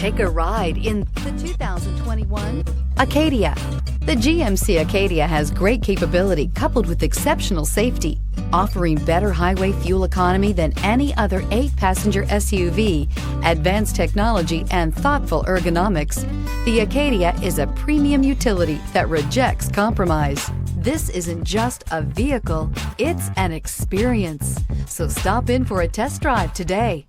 Take a ride in the 2021 Acadia. The GMC Acadia has great capability coupled with exceptional safety, offering better highway fuel economy than any other 8-passenger SUV, advanced technology, and thoughtful ergonomics. The Acadia is a premium utility that rejects compromise. This isn't just a vehicle, it's an experience. So stop in for a test drive today.